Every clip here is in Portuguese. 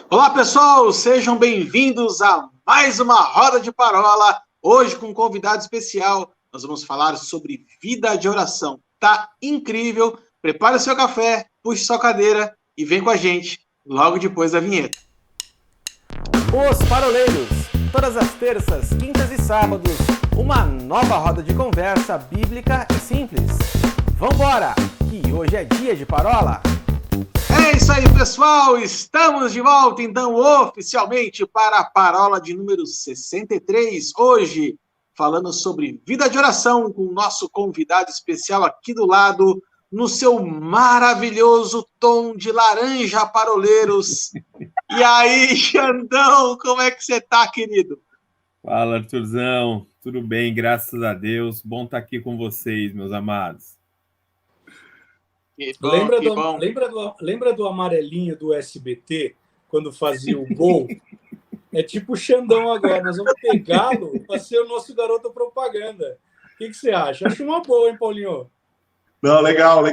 Olá, pessoal, sejam bem-vindos a mais uma Roda de Parola. Hoje, com um convidado especial, nós vamos falar sobre vida de oração. Tá incrível? Prepare o seu café, puxe sua cadeira e vem com a gente logo depois da vinheta. Os Paroleiros, todas as terças, quintas e sábados, uma nova roda de conversa bíblica e simples. Vambora, que hoje é dia de parola! É isso aí, pessoal! Estamos de volta, então, oficialmente para a parola de número 63. Hoje, falando sobre vida de oração, com o nosso convidado especial aqui do lado, no seu maravilhoso tom de laranja, paroleiros. E aí, Xandão, como é que você tá, querido? Fala, Arthurzão. Tudo bem, graças a Deus. Bom estar aqui com vocês, meus amados. Que bom, que bom. Lembra do amarelinho do SBT, quando fazia o gol? É tipo o Xandão agora. Nós vamos pegá-lo para ser o nosso garoto propaganda. O que você acha? Acho uma boa, hein, Paulinho? Não, legal.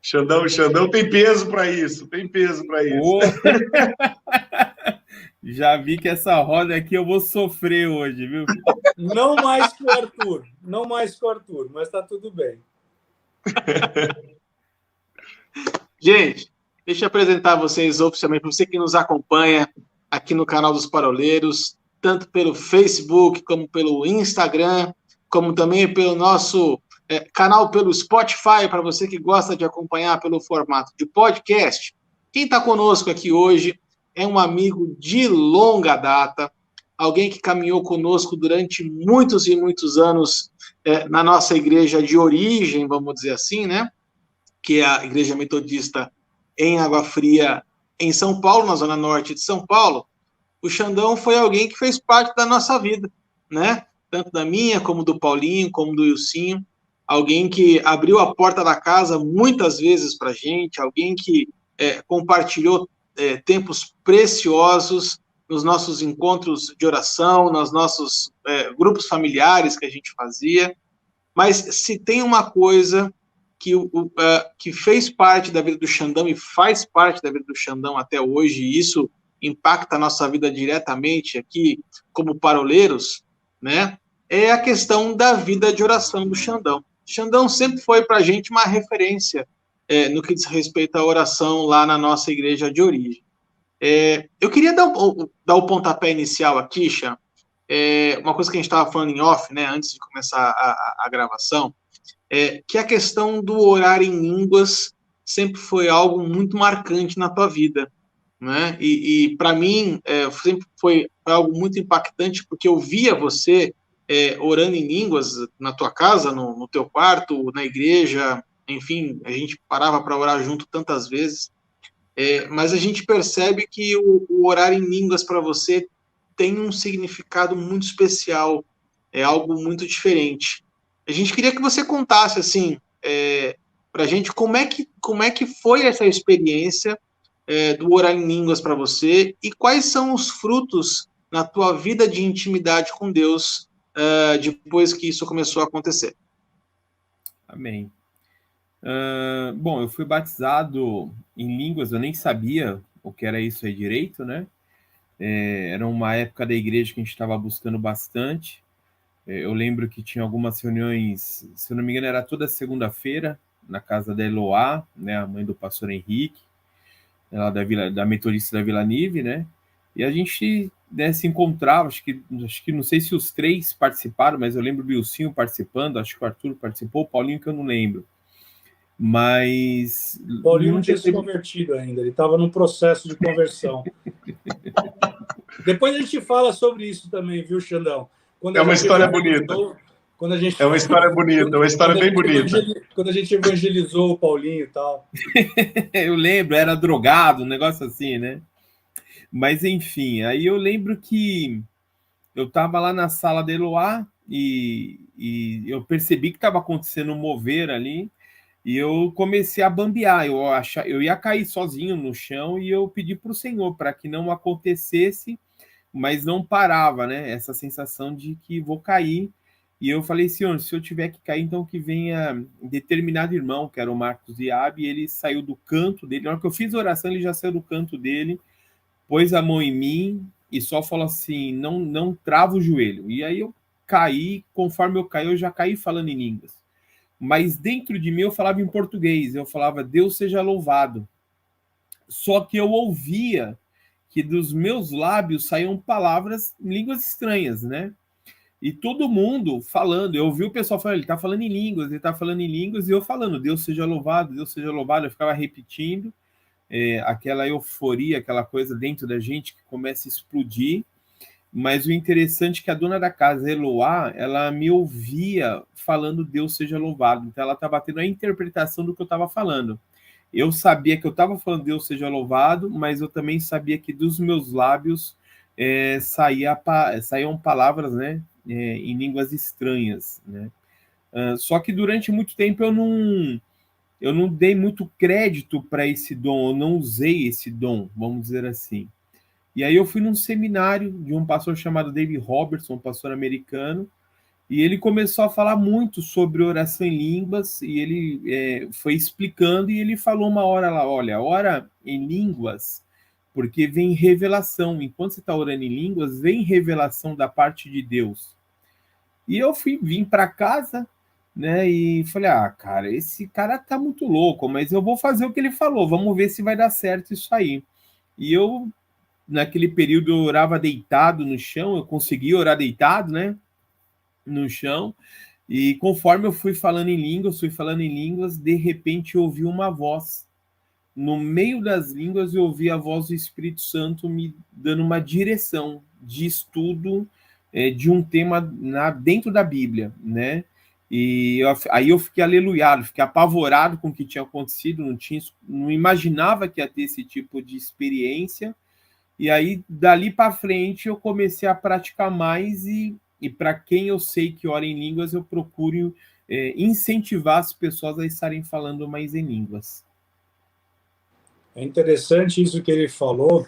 Xandão tem peso para isso, Oh. Já vi que essa roda aqui eu vou sofrer hoje, viu? Não mais que o Arthur, mas tá tudo bem. Gente, deixa eu apresentar vocês oficialmente, para você que nos acompanha aqui no canal dos Paroleiros, tanto pelo Facebook, como pelo Instagram, como também pelo nosso canal pelo Spotify, para você que gosta de acompanhar pelo formato de podcast. Quem está conosco aqui hoje é um amigo de longa data, alguém que caminhou conosco durante muitos e muitos anos na nossa igreja de origem, vamos dizer assim, né? Que é a Igreja Metodista em Água Fria, em São Paulo, na zona norte de São Paulo. O Xandão foi alguém que fez parte da nossa vida, né? Tanto da minha, como do Paulinho, como do Ilcinho. Alguém que abriu a porta da casa muitas vezes para a gente, alguém que compartilhou tempos preciosos nos nossos encontros de oração, nos nossos grupos familiares que a gente fazia. Mas se tem uma coisa que fez parte da vida do Xandão e faz parte da vida do Xandão até hoje, e isso impacta a nossa vida diretamente aqui como paroleiros, né? É a questão da vida de oração do Xandão. Xandão sempre foi para a gente uma referência no que diz respeito à oração lá na nossa igreja de origem. Eu queria dar o pontapé inicial aqui, Xan, uma coisa que a gente estava falando em off, né, antes de começar a gravação, que a questão do orar em línguas sempre foi algo muito marcante na tua vida, né? E para mim sempre foi algo muito impactante, porque eu via você orando em línguas na tua casa, no teu quarto, na igreja, enfim, a gente parava para orar junto tantas vezes, mas a gente percebe que o orar em línguas para você tem um significado muito especial, é algo muito diferente. A gente queria que você contasse, assim, para a gente como é que foi essa experiência do orar em línguas para você e quais são os frutos na tua vida de intimidade com Deus depois que isso começou a acontecer. Amém. Bom, eu fui batizado em línguas, eu nem sabia o que era isso aí direito, né? Era uma época da igreja que a gente estava buscando bastante. Eu lembro que tinha algumas reuniões, se eu não me engano, era toda segunda-feira, na casa da Eloá, né, a mãe do pastor Henrique, lá da Metodista da Vila Nive, né? E a gente se encontrava, acho que não sei se os três participaram, mas eu lembro do Ilcinho participando, acho que o Arthur participou, o Paulinho que eu não lembro. Mas... O Paulinho não tinha se convertido ainda, ele estava no processo de conversão. Depois a gente fala sobre isso também, viu, Xandão? É uma história bonita. É uma história bonita, uma história bem bonita. Quando a gente evangelizou o Paulinho e tal. Eu lembro, era drogado, um negócio assim, né? Mas, enfim, aí eu lembro que eu estava lá na sala da Eloá e eu percebi que estava acontecendo um mover ali e eu comecei a bambear. Eu ia cair sozinho no chão e eu pedi para o Senhor para que não acontecesse, mas não parava, né? Essa sensação de que vou cair. E eu falei, Senhor, se eu tiver que cair, então que venha determinado irmão, que era o Marcos Diab, e ele saiu do canto dele. Na hora que eu fiz a oração, ele já saiu do canto dele, pôs a mão em mim e só falou assim, não trava o joelho. E aí eu caí, conforme eu caí, eu já caí falando em línguas. Mas dentro de mim eu falava em português, eu falava, Deus seja louvado. Só que eu ouvia que dos meus lábios saíam palavras em línguas estranhas, né? E todo mundo falando, eu ouvi o pessoal falando, ele tá falando em línguas, e eu falando, Deus seja louvado, eu ficava repetindo, aquela euforia, aquela coisa dentro da gente que começa a explodir, mas o interessante é que a dona da casa, Eloá, ela me ouvia falando Deus seja louvado, então ela estava tendo a interpretação do que eu estava falando. Eu sabia que eu estava falando Deus seja louvado, mas eu também sabia que dos meus lábios saíam palavras, né, em línguas estranhas, né? Só que durante muito tempo eu não dei muito crédito para esse dom, eu não usei esse dom, vamos dizer assim. E aí eu fui num seminário de um pastor chamado David Robertson, um pastor americano, e ele começou a falar muito sobre oração em línguas, e ele foi explicando, e ele falou uma hora lá, olha, ora em línguas, porque vem revelação. Enquanto você está orando em línguas, vem revelação da parte de Deus. E eu vim para casa, né, e falei, cara, esse cara tá muito louco, mas eu vou fazer o que ele falou, vamos ver se vai dar certo isso aí. E eu, naquele período, eu orava deitado no chão, eu conseguia orar deitado, né, no chão, e conforme eu fui falando em línguas, de repente eu ouvi uma voz. No meio das línguas eu ouvi a voz do Espírito Santo me dando uma direção de estudo de um tema dentro da Bíblia, né? E aí eu fiquei aleluiado, fiquei apavorado com o que tinha acontecido, não imaginava que ia ter esse tipo de experiência. E aí, dali para frente, eu comecei a praticar mais e para quem eu sei que ora em línguas, eu procuro incentivar as pessoas a estarem falando mais em línguas. É interessante isso que ele falou,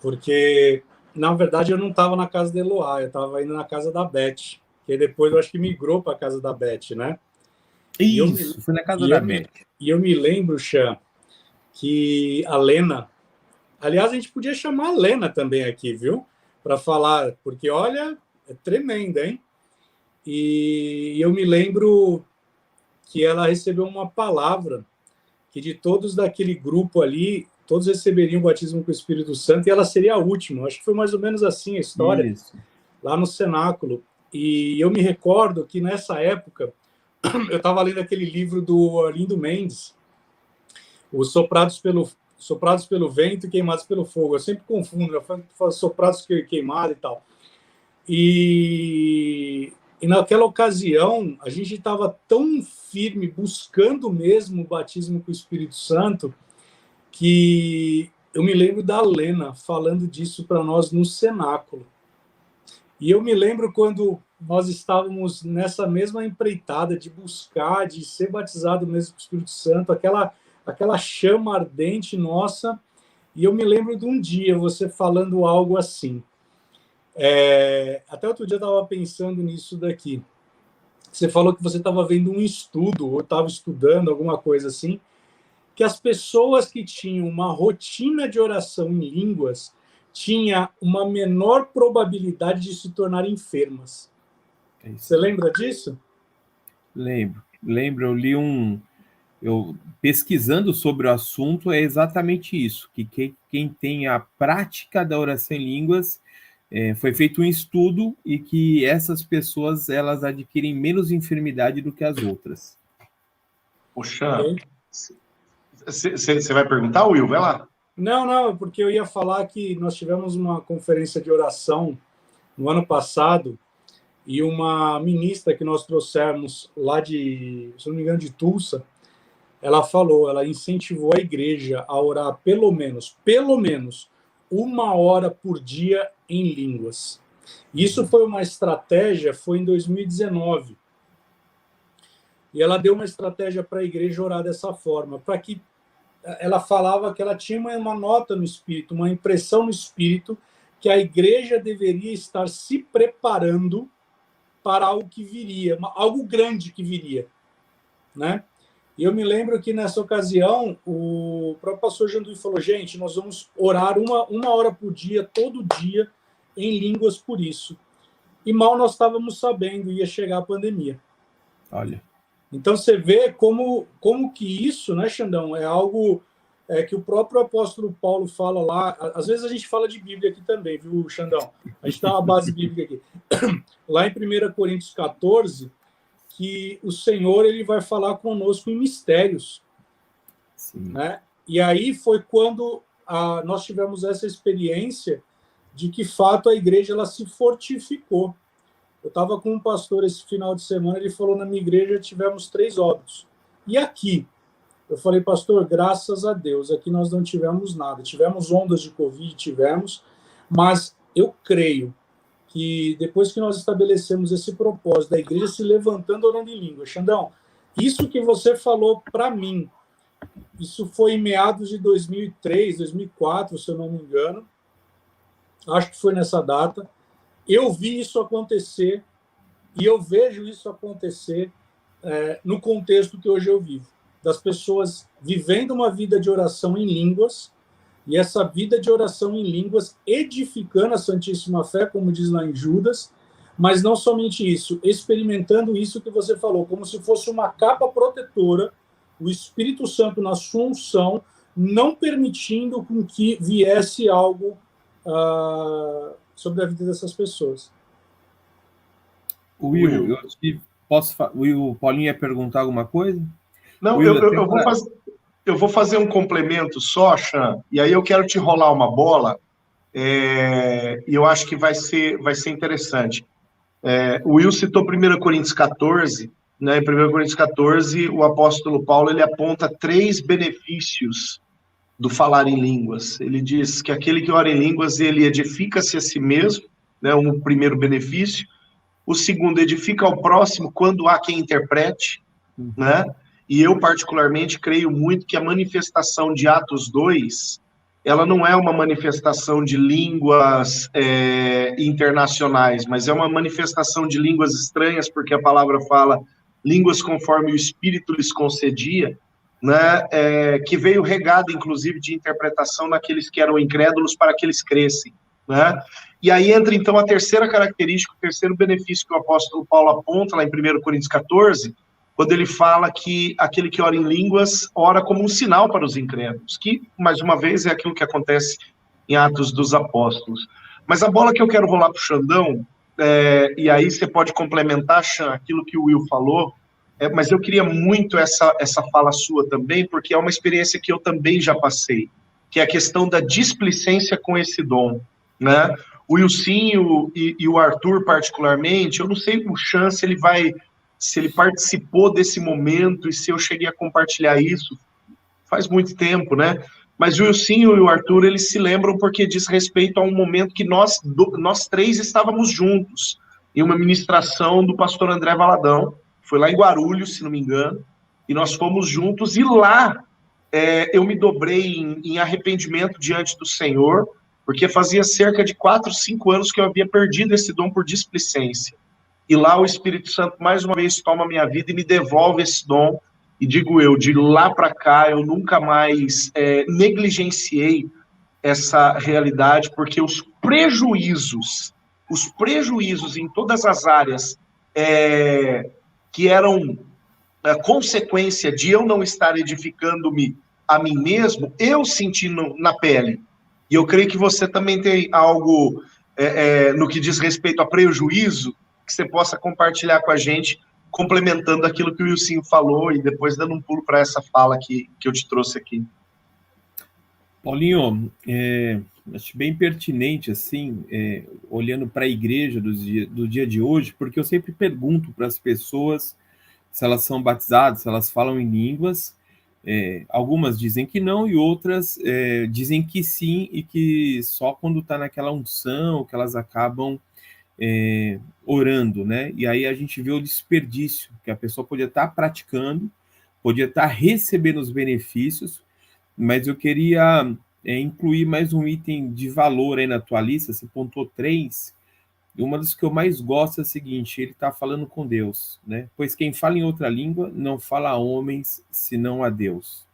porque, na verdade, eu não estava na casa de Eloá, eu estava indo na casa da Beth, que depois eu acho que migrou para a casa da Beth, né? Isso, foi na casa da Beth. E eu me lembro, Xan, que a Lena... Aliás, a gente podia chamar a Lena também aqui, viu? Para falar, porque, olha, é tremenda, hein? E eu me lembro que ela recebeu uma palavra que de todos daquele grupo ali, todos receberiam o batismo com o Espírito Santo e ela seria a última. Acho que foi mais ou menos assim a história, Isso. Lá no cenáculo. E eu me recordo que nessa época eu estava lendo aquele livro do Arlindo Mendes, Os Soprados pelo Vento e Queimados pelo Fogo. Eu sempre confundo, eu falo soprados queimados e tal. E naquela ocasião, a gente estava tão firme, buscando mesmo o batismo com o Espírito Santo, que eu me lembro da Lena falando disso para nós no cenáculo. E eu me lembro quando nós estávamos nessa mesma empreitada de buscar, de ser batizado mesmo com o Espírito Santo, aquela chama ardente nossa, e eu me lembro de um dia você falando algo assim. Até outro dia eu estava pensando nisso daqui. Você falou que você estava vendo um estudo, ou estava estudando alguma coisa assim, que as pessoas que tinham uma rotina de oração em línguas tinham uma menor probabilidade de se tornarem enfermas. Você lembra disso? Lembro, eu li eu pesquisando sobre o assunto, é exatamente isso, que quem tem a prática da oração em línguas, foi feito um estudo e que essas pessoas elas adquirem menos enfermidade do que as outras. Poxa, você vai perguntar, Will? Vai lá. Não, porque eu ia falar que nós tivemos uma conferência de oração no ano passado e uma ministra que nós trouxemos lá de, se não me engano, de Tulsa, ela incentivou a igreja a orar pelo menos 1 hora por dia em línguas. Isso foi uma estratégia, foi em 2019. E ela deu uma estratégia para a igreja orar dessa forma, para que ela falava que ela tinha uma nota no espírito, uma impressão no espírito, que a igreja deveria estar se preparando para algo que viria, algo grande que viria, né? E eu me lembro que nessa ocasião o próprio pastor Janduí falou: gente, nós vamos orar uma hora por dia, todo dia, em línguas por isso. E mal nós estávamos sabendo, ia chegar a pandemia. Olha. Então você vê como que isso, né, Xandão, é algo que o próprio apóstolo Paulo fala lá. Às vezes a gente fala de Bíblia aqui também, viu, Xandão? A gente tem uma base bíblica aqui. Lá em 1 Coríntios 14, que o Senhor ele vai falar conosco em mistérios. Sim. Né? E aí foi quando nós tivemos essa experiência de que, fato, a igreja ela se fortificou. Eu estava com um pastor esse final de semana, ele falou: na minha igreja tivemos 3 óbitos. E aqui? Eu falei: pastor, graças a Deus, aqui nós não tivemos nada. Tivemos ondas de Covid, mas eu creio que depois que nós estabelecemos esse propósito da igreja se levantando orando em língua, Xandão, isso que você falou para mim, isso foi em meados de 2003, 2004, se eu não me engano, acho que foi nessa data. Eu vi isso acontecer e eu vejo isso acontecer no contexto que hoje eu vivo, das pessoas vivendo uma vida de oração em línguas, e essa vida de oração em línguas edificando a Santíssima Fé, como diz lá em Judas, mas não somente isso, experimentando isso que você falou, como se fosse uma capa protetora, o Espírito Santo na sua unção, não permitindo com que viesse algo sobre a vida dessas pessoas. Will, o Paulinho ia perguntar alguma coisa? Não, Will, eu vou fazer um complemento só, Xan, e aí eu quero te rolar uma bola, e eu acho que vai ser interessante. O Will citou 1 Coríntios 14, né? Em 1 Coríntios 14, o apóstolo Paulo ele aponta 3 benefícios do falar em línguas. Ele diz que aquele que ora em línguas, ele edifica-se a si mesmo, né? Um primeiro benefício. O segundo, edifica ao próximo quando há quem interprete, né? E eu, particularmente, creio muito que a manifestação de Atos 2, ela não é uma manifestação de línguas internacionais, mas é uma manifestação de línguas estranhas, porque a palavra fala línguas conforme o Espírito lhes concedia, né? Que veio regada, inclusive, de interpretação naqueles que eram incrédulos para que eles crescem, né? E aí entra, então, a terceira característica, o terceiro benefício que o apóstolo Paulo aponta lá em 1 Coríntios 14, quando ele fala que aquele que ora em línguas ora como um sinal para os incrédulos, que, mais uma vez, é aquilo que acontece em Atos dos Apóstolos. Mas a bola que eu quero rolar para o Xandão, e aí você pode complementar, Xan, aquilo que o Will falou, mas eu queria muito essa fala sua também, porque é uma experiência que eu também já passei, que é a questão da displicência com esse dom, né? O Wilson e o Arthur, particularmente, eu não sei o Xan se ele participou desse momento e se eu cheguei a compartilhar isso, faz muito tempo, né? Mas o Wilson e o Arthur, eles se lembram porque diz respeito a um momento que nós 3 estávamos juntos, em uma ministração do pastor André Valadão, foi lá em Guarulhos, se não me engano, e nós fomos juntos, e lá eu me dobrei em arrependimento diante do Senhor, porque fazia cerca de 4, 5 anos que eu havia perdido esse dom por displicência. E lá o Espírito Santo, mais uma vez, toma a minha vida e me devolve esse dom. E digo eu, de lá para cá, eu nunca mais negligenciei essa realidade, porque os prejuízos em todas as áreas que eram consequência de eu não estar edificando-me a mim mesmo, eu senti na pele. E eu creio que você também tem algo no que diz respeito a prejuízo, que você possa compartilhar com a gente, complementando aquilo que o Wilson falou e depois dando um pulo para essa fala que eu te trouxe aqui. Paulinho, acho bem pertinente, assim, olhando para a igreja do dia de hoje, porque eu sempre pergunto para as pessoas se elas são batizadas, se elas falam em línguas. Algumas dizem que não e outras dizem que sim, e que só quando está naquela unção que elas acabam orando, né? E aí a gente vê o desperdício, que a pessoa podia estar praticando, podia estar recebendo os benefícios, mas eu queria incluir mais um item de valor aí na tua lista. Você pontuou 3, E uma das que eu mais gosto é a seguinte: ele está falando com Deus, né? Pois quem fala em outra língua não fala a homens, senão a Deus.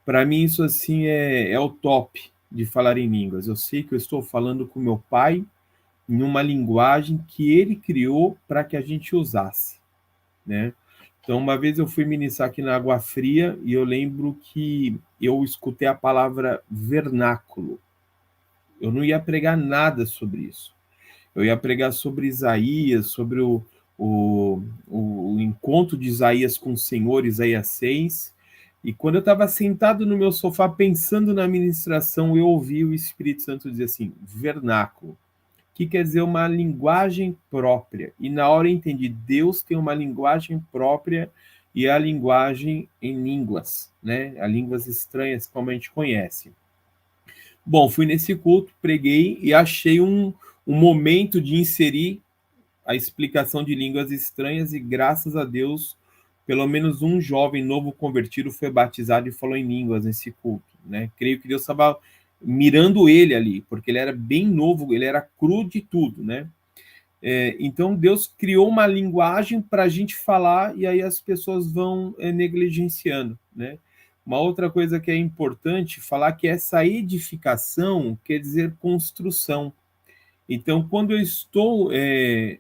Para mim, isso assim é o top de falar em línguas. Eu sei que eu estou falando com meu pai em uma linguagem que ele criou para que a gente usasse, né? Então, uma vez eu fui ministrar aqui na Água Fria e eu lembro que eu escutei a palavra vernáculo. Eu não ia pregar nada sobre isso. Eu ia pregar sobre Isaías, sobre o encontro de Isaías com o Senhor, Isaías 6. E quando eu estava sentado no meu sofá pensando na ministração, eu ouvi o Espírito Santo dizer assim, vernáculo, que quer dizer uma linguagem própria. E na hora eu entendi, Deus tem uma linguagem própria e a linguagem em línguas, né? A línguas estranhas, como a gente conhece. Bom, fui nesse culto, preguei e achei um momento de inserir a explicação de línguas estranhas e, graças a Deus, pelo menos um jovem novo convertido foi batizado e falou em línguas nesse culto, né? Creio que Deus estava mirando ele ali, porque ele era bem novo, ele era cru de tudo, né? Então, Deus criou uma linguagem para a gente falar e aí as pessoas vão negligenciando, né? Uma outra coisa que é importante falar que essa edificação quer dizer construção. Então, quando eu estou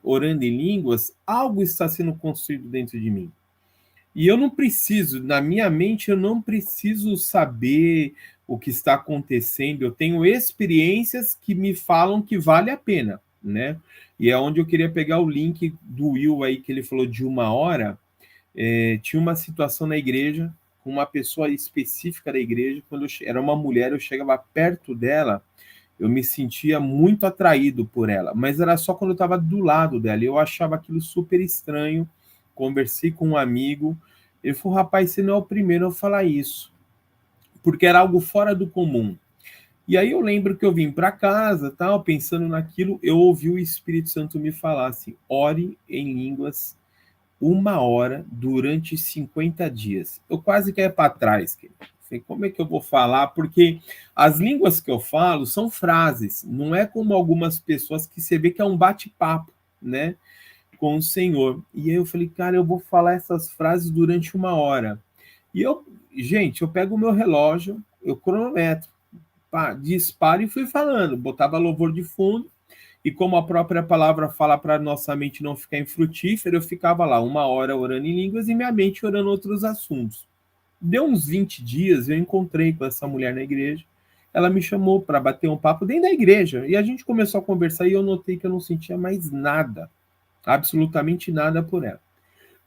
orando em línguas, algo está sendo construído dentro de mim. E eu não preciso, na minha mente, eu não preciso saber o que está acontecendo. Eu tenho experiências que me falam que vale a pena, né? E é onde eu queria pegar o link do Will aí, que ele falou de 1 hora. Tinha uma situação na igreja, com uma pessoa específica da igreja, quando era uma mulher, eu chegava perto dela, eu me sentia muito atraído por ela, mas era só quando eu estava do lado dela, eu achava aquilo super estranho. Conversei com um amigo, ele falou, rapaz, você não é o primeiro a falar isso, porque era algo fora do comum. E aí eu lembro que eu vim para casa, tal, pensando naquilo, eu ouvi o Espírito Santo me falar assim, ore em línguas 1 hora durante 50 dias. Eu quase caí para trás, querido. Como é que eu vou falar? Porque as línguas que eu falo são frases, não é como algumas pessoas que você vê que é um bate-papo, né, com o Senhor. E aí eu falei, cara, eu vou falar essas frases durante 1 hora. E eu pego o meu relógio, eu cronometro, disparo e fui falando, botava louvor de fundo, e como a própria palavra fala para nossa mente não ficar infrutífera, eu ficava lá 1 hora orando em línguas e minha mente orando outros assuntos. Deu uns 20 dias, eu encontrei com essa mulher na igreja, ela me chamou para bater um papo dentro da igreja, e a gente começou a conversar e eu notei que eu não sentia mais nada, absolutamente nada por ela.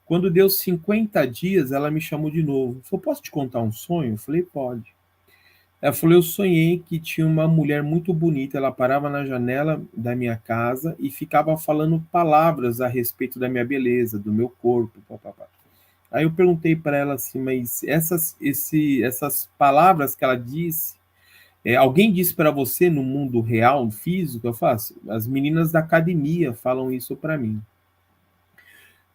Quando deu 50 dias, ela me chamou de novo. Falou, posso te contar um sonho? Eu falei, pode. Ela falou, eu sonhei que tinha uma mulher muito bonita, ela parava na janela da minha casa e ficava falando palavras a respeito da minha beleza, do meu corpo, papapá. Aí eu perguntei para ela assim, mas essas palavras que ela disse, alguém disse para você no mundo real, no físico? Eu faço, as meninas da academia falam isso para mim.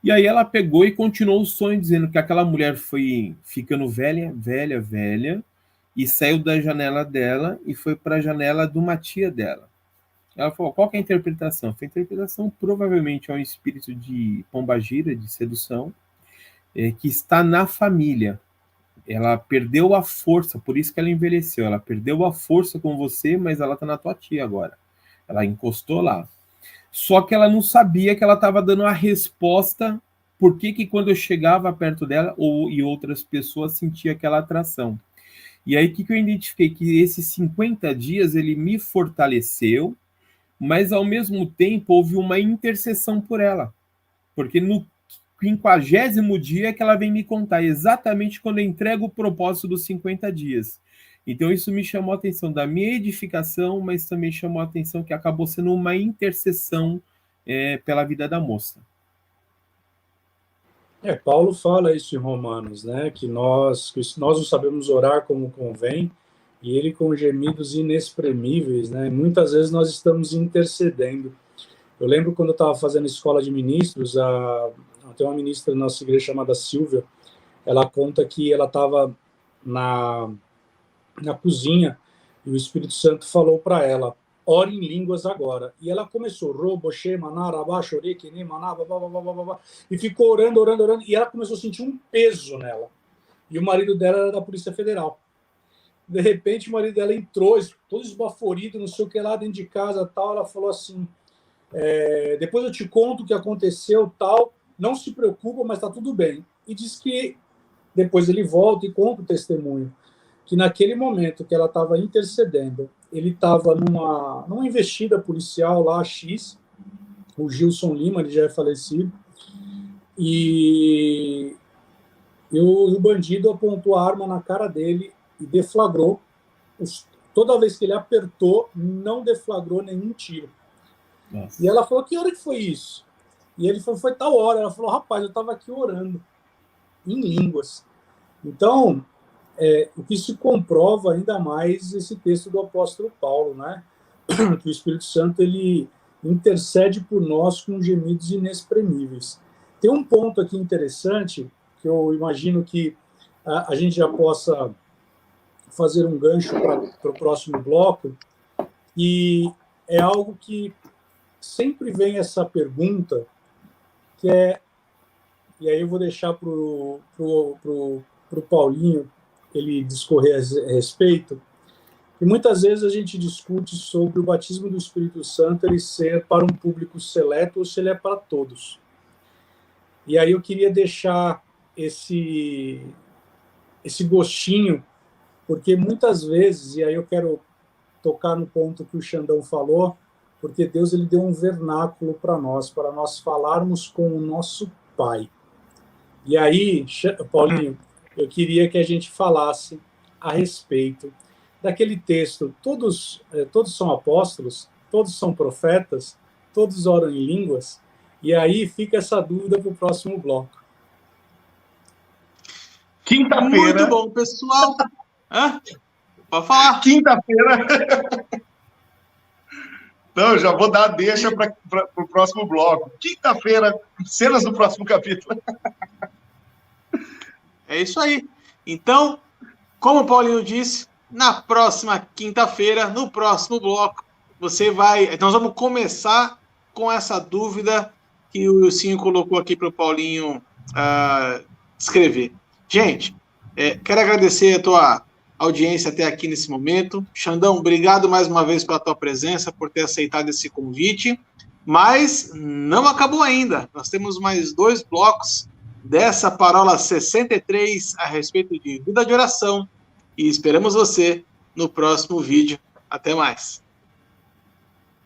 E aí ela pegou e continuou o sonho, dizendo que aquela mulher foi ficando velha, e saiu da janela dela e foi para a janela de uma tia dela. Ela falou, qual que é a interpretação? A interpretação provavelmente é um espírito de pombagira, de sedução, que está na família. Ela perdeu a força, por isso que ela envelheceu. Ela perdeu a força com você, mas ela está na tua tia agora. Ela encostou lá. Só que ela não sabia que ela estava dando a resposta por que quando eu chegava perto dela e outras pessoas sentia aquela atração. E aí que eu identifiquei? Que esses 50 dias ele me fortaleceu, mas ao mesmo tempo houve uma intercessão por ela. Porque no 50º dia é que ela vem me contar, exatamente quando eu entrego o propósito dos 50 dias. Então isso me chamou a atenção da minha edificação, mas também chamou a atenção que acabou sendo uma intercessão pela vida da moça. Paulo fala isso em Romanos, né? Que nós não sabemos orar como convém, e ele com gemidos inexprimíveis, né? Muitas vezes nós estamos intercedendo. Eu lembro quando eu estava fazendo escola de ministros, tem uma ministra da nossa igreja chamada Silvia, ela conta que ela estava na cozinha e o Espírito Santo falou para ela, ore em línguas agora. E ela começou, roboche, manarabá, choreke, ne, manaba, e ficou orando, orando, orando, e ela começou a sentir um peso nela. E o marido dela era da Polícia Federal. De repente, o marido dela entrou, todo esbaforido, não sei o que lá, dentro de casa, tal. Ela falou assim, depois eu te conto o que aconteceu, tal, não se preocupa, mas está tudo bem. E diz que depois ele volta e conta o testemunho, que naquele momento que ela estava intercedendo, ele estava numa investida policial lá, X, o Gilson Lima, ele já é falecido, e o bandido apontou a arma na cara dele e deflagrou. Toda vez que ele apertou, não deflagrou nenhum tiro. Nossa. E ela falou, que hora que foi isso? E ele falou, foi tal hora. Ela falou, rapaz, eu estava aqui orando em línguas. Então, o que se comprova ainda mais esse texto do apóstolo Paulo, né? Que o Espírito Santo ele intercede por nós com gemidos inexprimíveis. Tem um ponto aqui interessante, que eu imagino que a gente já possa fazer um gancho para o próximo bloco, e é algo que sempre vem essa pergunta, que é, e aí eu vou deixar para o Paulinho ele discorrer a respeito, e muitas vezes a gente discute sobre o batismo do Espírito Santo ele ser para um público seleto ou se ele é para todos. E aí eu queria deixar esse gostinho, porque muitas vezes, e aí eu quero tocar no ponto que o Xandão falou, porque Deus ele deu um vernáculo para nós falarmos com o nosso Pai. E aí, Paulinho, eu queria que a gente falasse a respeito daquele texto, todos são apóstolos, todos são profetas, todos oram em línguas, e aí fica essa dúvida para o próximo bloco. Quinta-feira. Muito bom, pessoal. Pode falar. Quinta-feira. Não, já vou dar a deixa para o próximo bloco. Quinta-feira, cenas do próximo capítulo. É isso aí. Então, como o Paulinho disse, na próxima quinta-feira, no próximo bloco, nós vamos começar com essa dúvida que o Wilsinho colocou aqui para o Paulinho escrever. Gente, quero agradecer a tua audiência até aqui nesse momento. Xandão, obrigado mais uma vez pela tua presença, por ter aceitado esse convite. Mas não acabou ainda. Nós temos mais 2 blocos dessa parola 63 a respeito de vida de oração. E esperamos você no próximo vídeo. Até mais.